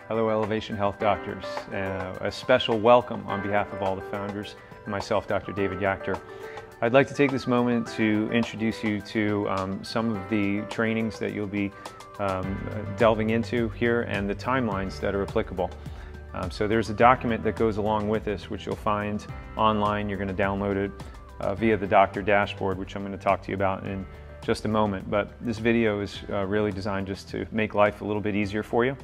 Hello Elevation Health doctors. A special welcome on behalf of all the founders and myself, Dr. David Yachter. I'd like to take this moment to introduce you to some of the trainings that you'll be delving into here and the timelines that are applicable. So there's a document that goes along with this, which you'll find online. You're going to download it via the doctor dashboard, which I'm going to talk to you about in just a moment. But this video is really designed just to make life a little bit easier for you.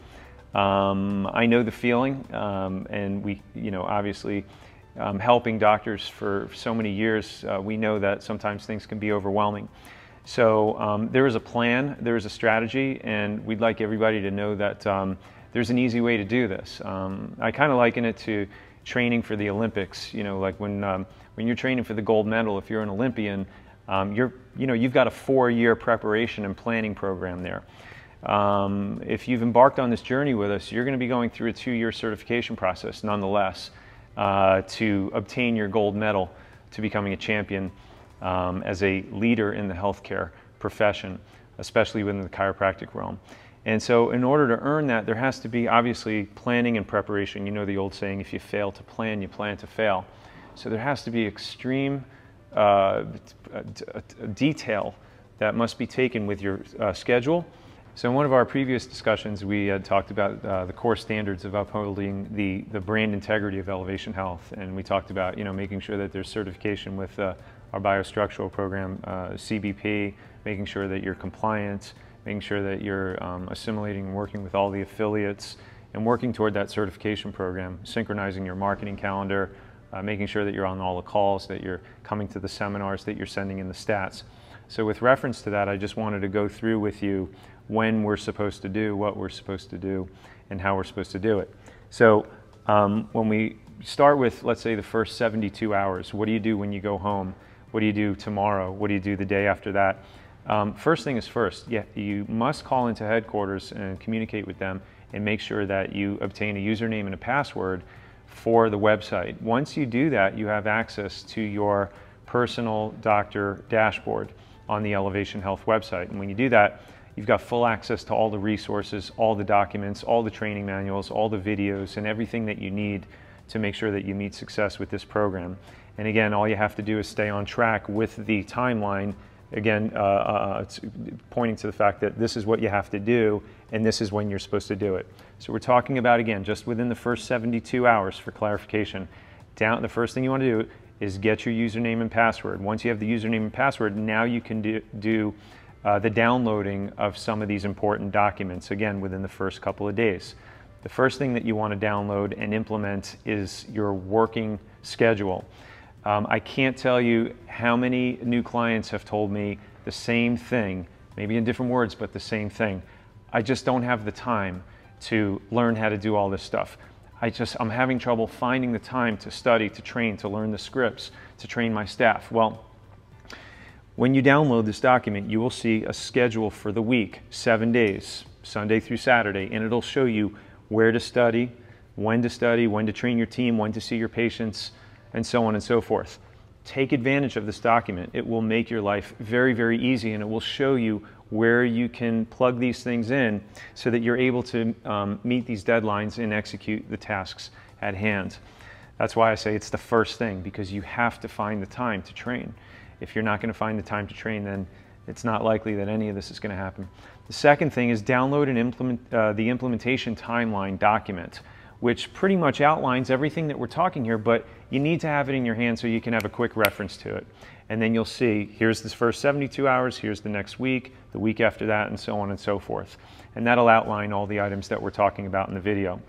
I know the feeling, and we, obviously helping doctors for so many years, we know that sometimes things can be overwhelming. So there is a plan, there is a strategy, and we'd like everybody to know that there's an easy way to do this. I kind of liken it to training for the Olympics. Like when you're training for the gold medal, if you're an Olympian, you've got a 4-year preparation and planning program there. If you've embarked on this journey with us, you're going to be going through a 2-year certification process nonetheless to obtain your gold medal to becoming a champion as a leader in the healthcare profession, especially within the chiropractic realm. And so in order to earn that, there has to be obviously planning and preparation. You know the old saying, if you fail to plan, you plan to fail. So there has to be extreme detail that must be taken with your schedule. So in one of our previous discussions, we had talked about the core standards of upholding the brand integrity of Elevation Health, and we talked about making sure that there's certification with our biostructural program, CBP, making sure that you're compliant, making sure that you're assimilating and working with all the affiliates, and working toward that certification program, synchronizing your marketing calendar, making sure that you're on all the calls, that you're coming to the seminars, that you're sending in the stats. So with reference to that, I just wanted to go through with you when we're supposed to do, what we're supposed to do, and how we're supposed to do it. So when we start with, let's say, the first 72 hours, what do you do when you go home? What do you do tomorrow? What do you do the day after that? First thing is first, you must call into headquarters and communicate with them and make sure that you obtain a username and a password for the website. Once you do that, you have access to your personal doctor dashboard on the Elevation Health website. And when you do that, you've got full access to all the resources, all the documents, all the training manuals, all the videos, and everything that you need to make sure that you meet success with this program. And again, all you have to do is stay on track with the timeline. Again, it's pointing to the fact that this is what you have to do, and this is when you're supposed to do it. So we're talking about, again, just within the first 72 hours for clarification. The first thing you want to do is get your username and password. Once you have the username and password, now you can do the downloading of some of these important documents, again, within the first couple of days. The first thing that you want to download and implement is your working schedule. I can't tell you how many new clients have told me the same thing, maybe in different words, but the same thing. I just don't have the time to learn how to do all this stuff. I'm having trouble finding the time to study, to train, to learn the scripts, to train my staff. Well, when you download this document, you will see a schedule for the week, 7 days, Sunday through Saturday, and it'll show you where to study, when to train your team, when to see your patients, and so on and so forth. Take advantage of this document. It will make your life very, very easy, and it will show you where you can plug these things in so that you're able to meet these deadlines and execute the tasks at hand. That's why I say it's the first thing, because you have to find the time to train. If you're not going to find the time to train, then it's not likely that any of this is going to happen. The second thing is download and implement the implementation timeline document, which pretty much outlines everything that we're talking here, but you need to have it in your hand so you can have a quick reference to it. And then you'll see, here's this first 72 hours, here's the next week, the week after that, and so on and so forth. And that'll outline all the items that we're talking about in the video.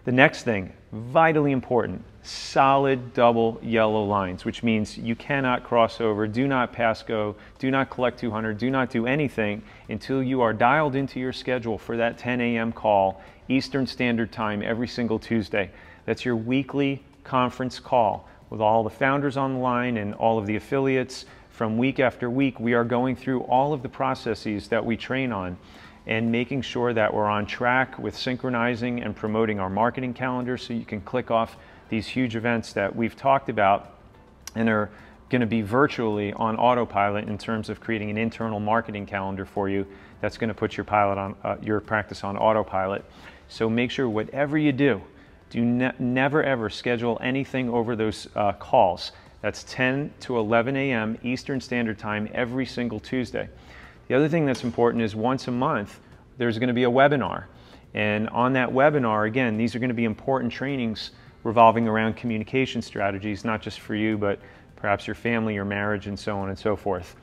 The next thing, vitally important, solid double yellow lines, which means you cannot cross over, do not pass go, do not collect 200, do not do anything until you are dialed into your schedule for that 10 a.m. call, Eastern Standard Time, every single Tuesday. That's your weekly conference call with all the founders on the line and all of the affiliates. From week after week, we are going through all of the processes that we train on and making sure that we're on track with synchronizing and promoting our marketing calendar so you can click off these huge events that we've talked about and are going to be virtually on autopilot in terms of creating an internal marketing calendar for you that's going to put your your practice on autopilot. So make sure whatever you do, never ever schedule anything over those calls. That's 10 to 11 a.m. Eastern Standard Time every single Tuesday. The other thing that's important is once a month, there's going to be a webinar. And on that webinar, again, these are going to be important trainings revolving around communication strategies, not just for you, but perhaps your family, your marriage, and so on and so forth.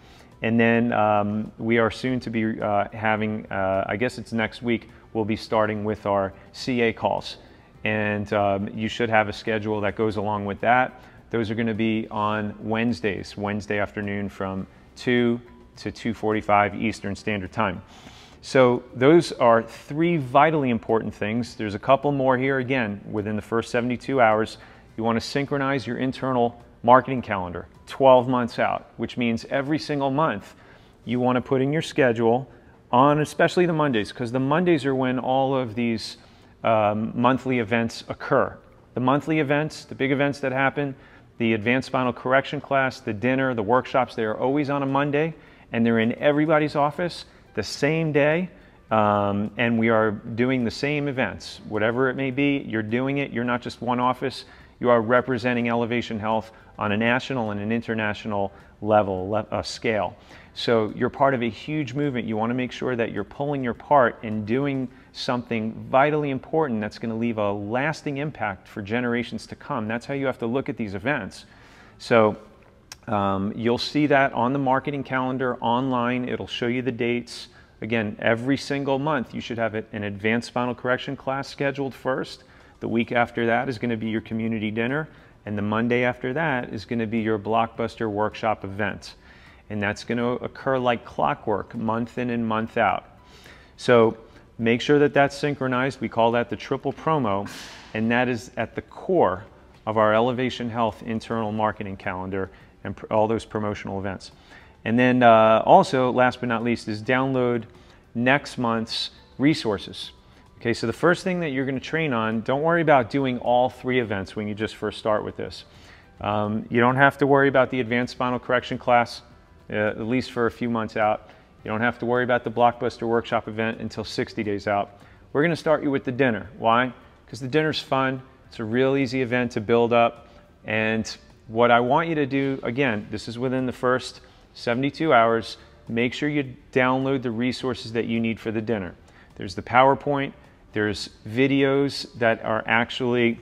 And then we are soon to be having, I guess it's next week, we'll be starting with our CA calls. And you should have a schedule that goes along with that. Those are going to be on Wednesdays, Wednesday afternoon from 2 to 2:45 Eastern Standard Time. So those are 3 vitally important things. There's a couple more here. Again, within the first 72 hours, you want to synchronize your internal marketing calendar 12 months out, which means every single month you want to put in your schedule on especially the Mondays, because the Mondays are when all of these monthly events occur. The monthly events, the big events that happen, the advanced spinal correction class, the dinner, the workshops, they are always on a Monday, and they're in everybody's office the same day, and we are doing the same events. Whatever it may be, you're doing it. You're not just one office. You are representing Elevation Health on a national and an international level, scale. So you're part of a huge movement. You want to make sure that you're pulling your part in doing something vitally important that's going to leave a lasting impact for generations to come. That's how you have to look at these events. So you'll see that on the marketing calendar online. It'll show you the dates. Again, every single month you should have an advanced spinal correction class scheduled first. The week after that is going to be your community dinner, and the Monday after that is going to be your blockbuster workshop event. And that's going to occur like clockwork, month in and month out. So make sure that that's synchronized. We call that the triple promo, and that is at the core of our Elevation Health internal marketing calendar and all those promotional events. And then also, last but not least, is download next month's resources. Okay, so the first thing that you're going to train on, don't worry about doing all 3 events when you just first start with this. You don't have to worry about the advanced spinal correction class, at least for a few months out. You don't have to worry about the blockbuster workshop event until 60 days out. We're going to start you with the dinner. Why? Because the dinner's fun. It's a real easy event to build up. And what I want you to do, again, this is within the first 72 hours, make sure you download the resources that you need for the dinner. There's the PowerPoint, there's videos that are actually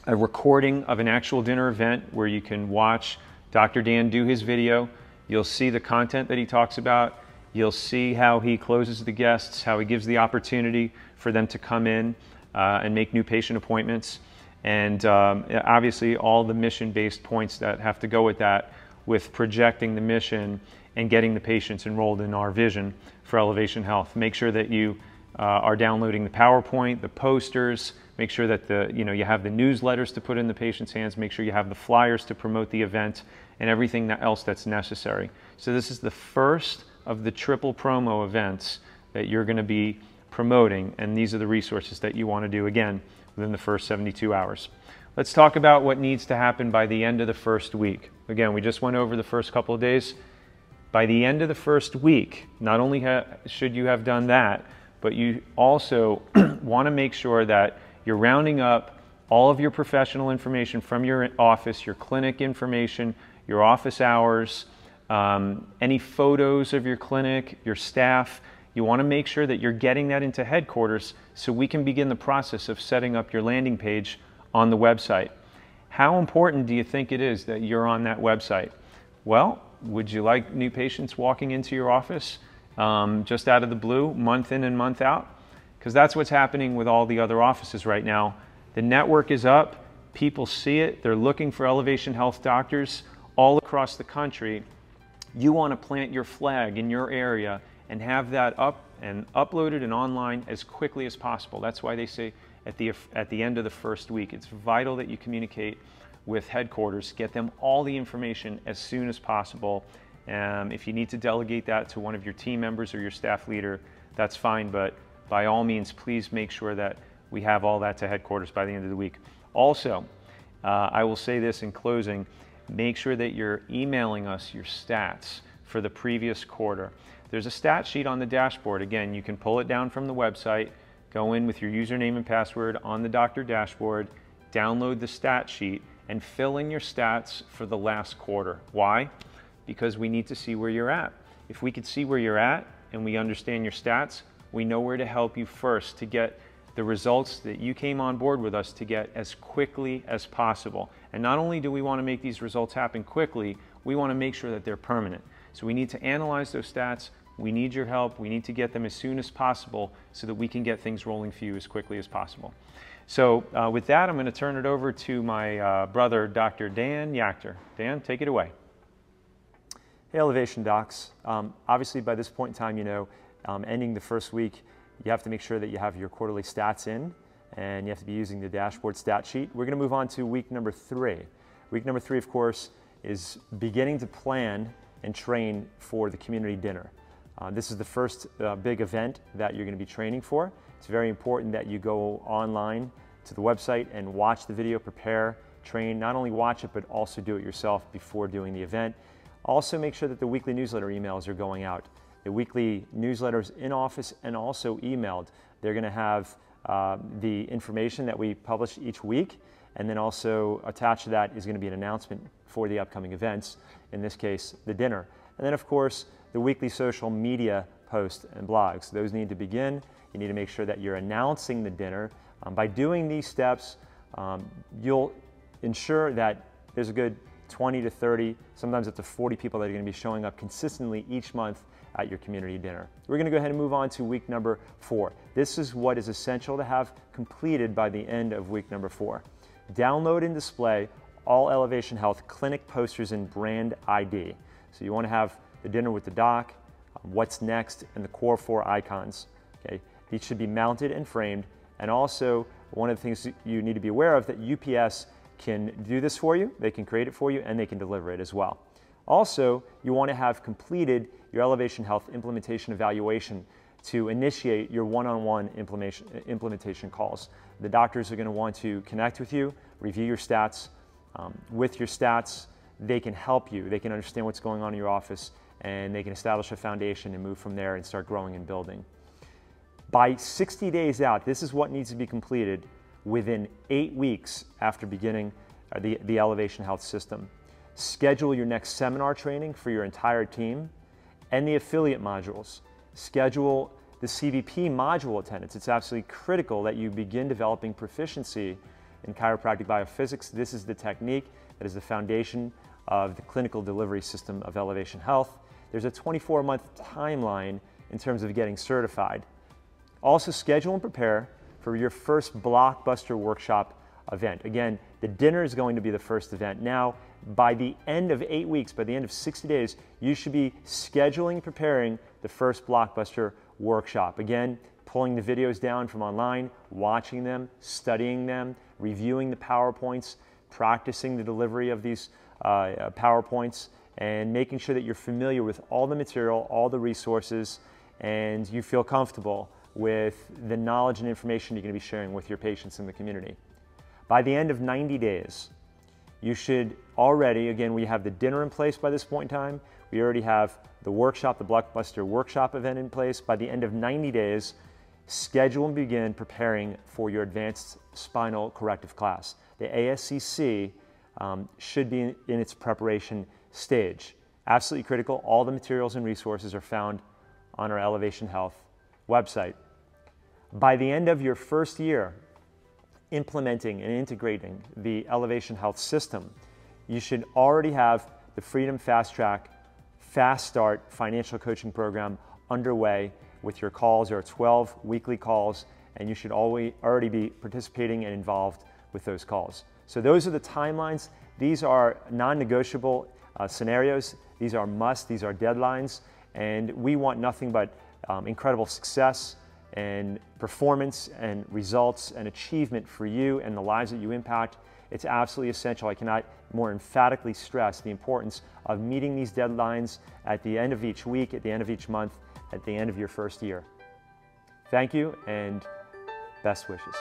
a recording of an actual dinner event where you can watch Dr. Dan do his video. You'll see the content that he talks about. You'll see how he closes the guests, how he gives the opportunity for them to come in and make new patient appointments. And obviously all the mission-based points that have to go with that, with projecting the mission and getting the patients enrolled in our vision for Elevation Health. Make sure that you are downloading the PowerPoint, the posters, make sure that you have the newsletters to put in the patient's hands, make sure you have the flyers to promote the event, and everything else that's necessary. So this is the first of the triple promo events that you're going to be promoting, and these are the resources that you want to do, again, within the first 72 hours. Let's talk about what needs to happen by the end of the first week. Again, we just went over the first couple of days. By the end of the first week, not only should you have done that, but you also want to make sure that you're rounding up all of your professional information from your office, your clinic information, your office hours, any photos of your clinic, your staff. You want to make sure that you're getting that into headquarters so we can begin the process of setting up your landing page on the website. How important do you think it is that you're on that website? Well, would you like new patients walking into your office just out of the blue, month in and month out? Because that's what's happening with all the other offices right now. The network is up, people see it, they're looking for Elevation Health doctors all across the country. You want to plant your flag in your area and have that up and uploaded and online as quickly as possible. That's why they say at the end of the first week, it's vital that you communicate with headquarters, get them all the information as soon as possible. If you need to delegate that to one of your team members or your staff leader, that's fine, but by all means, please make sure that we have all that to headquarters by the end of the week. Also, I will say this in closing, make sure that you're emailing us your stats for the previous quarter. There's a stat sheet on the dashboard. Again, you can pull it down from the website, go in with your username and password on the doctor dashboard, download the stat sheet, and fill in your stats for the last quarter. Why? Because we need to see where you're at. If we could see where you're at and we understand your stats, we know where to help you first to get the results that you came on board with us to get as quickly as possible. And not only do we want to make these results happen quickly, we want to make sure that they're permanent. So we need to analyze those stats. We need your help. We need to get them as soon as possible so that we can get things rolling for you as quickly as possible. So with that, I'm going to turn it over to my brother, Dr. Dan Yachter. Dan, take it away. Hey, Elevation Docs. Obviously, by this point in time, you know, ending the first week, you have to make sure that you have your quarterly stats in, and you have to be using the dashboard stat sheet. We're going to move on to week number 3. Week number 3, of course, is beginning to plan and train for the community dinner. This is the first big event that you're going to be training for. It's very important that you go online to the website and watch the video, prepare, train, not only watch it, but also do it yourself before doing the event. Also make sure that the weekly newsletter emails are going out. The weekly newsletters in office and also emailed. They're going to have the information that we publish each week, and then also attached to that is going to be an announcement for the upcoming events, in this case, the dinner. And then, of course, the weekly social media posts and blogs. Those need to begin. You need to make sure that you're announcing the dinner. By doing these steps, you'll ensure that there's a good 20 to 30, sometimes up to 40 people that are going to be showing up consistently each month at your community dinner. We're going to go ahead and move on to week number 4. This is what is essential to have completed by the end of week number 4. Download and display all Elevation Health clinic posters and brand ID. So you want to have the dinner with the doc, what's next, and the core 4 icons. Okay? These should be mounted and framed. And also, one of the things you need to be aware of that UPS can do this for you, they can create it for you, and they can deliver it as well. Also, you want to have completed your Elevation Health implementation evaluation to initiate your one-on-one implementation calls. The doctors are going to want to connect with you, review your stats. With your stats, they can help you. They can understand what's going on in your office, and they can establish a foundation and move from there and start growing and building. By 60 days out, this is what needs to be completed within 8 weeks after beginning the Elevation Health system. Schedule your next seminar training for your entire team and the affiliate modules. Schedule the CVP module attendance. It's absolutely critical that you begin developing proficiency in chiropractic biophysics. This is the technique that is the foundation of the clinical delivery system of Elevation Health. There's a 24-month timeline in terms of getting certified. Also schedule and prepare for your first blockbuster workshop event. Again, the dinner is going to be the first event. Now, by the end of 8 weeks, by the end of 60 days, you should be scheduling, preparing the first blockbuster workshop. Again, pulling the videos down from online, watching them, studying them, reviewing the PowerPoints, practicing the delivery of these PowerPoints, and making sure that you're familiar with all the material, all the resources, and you feel comfortable with the knowledge and information you're going to be sharing with your patients in the community. By the end of 90 days, you should already, again, we have the dinner in place by this point in time. We already have the workshop, the Blockbuster workshop event in place. By the end of 90 days, schedule and begin preparing for your advanced spinal corrective class. The ASCC should be in its preparation stage. Absolutely critical. All the materials and resources are found on our Elevation Health website. By the end of your first year implementing and integrating the Elevation Health system, you should already have the Freedom Fast Track Fast Start financial coaching program underway with your calls. There are 12 weekly calls, and you should already be participating and involved with those calls. So those are the timelines. These are non-negotiable scenarios. These are musts, these are deadlines, and we want nothing but incredible success and performance and results and achievement for you and the lives that you impact. It's absolutely essential. I cannot more emphatically stress the importance of meeting these deadlines at the end of each week, at the end of each month, at the end of your first year. Thank you and best wishes.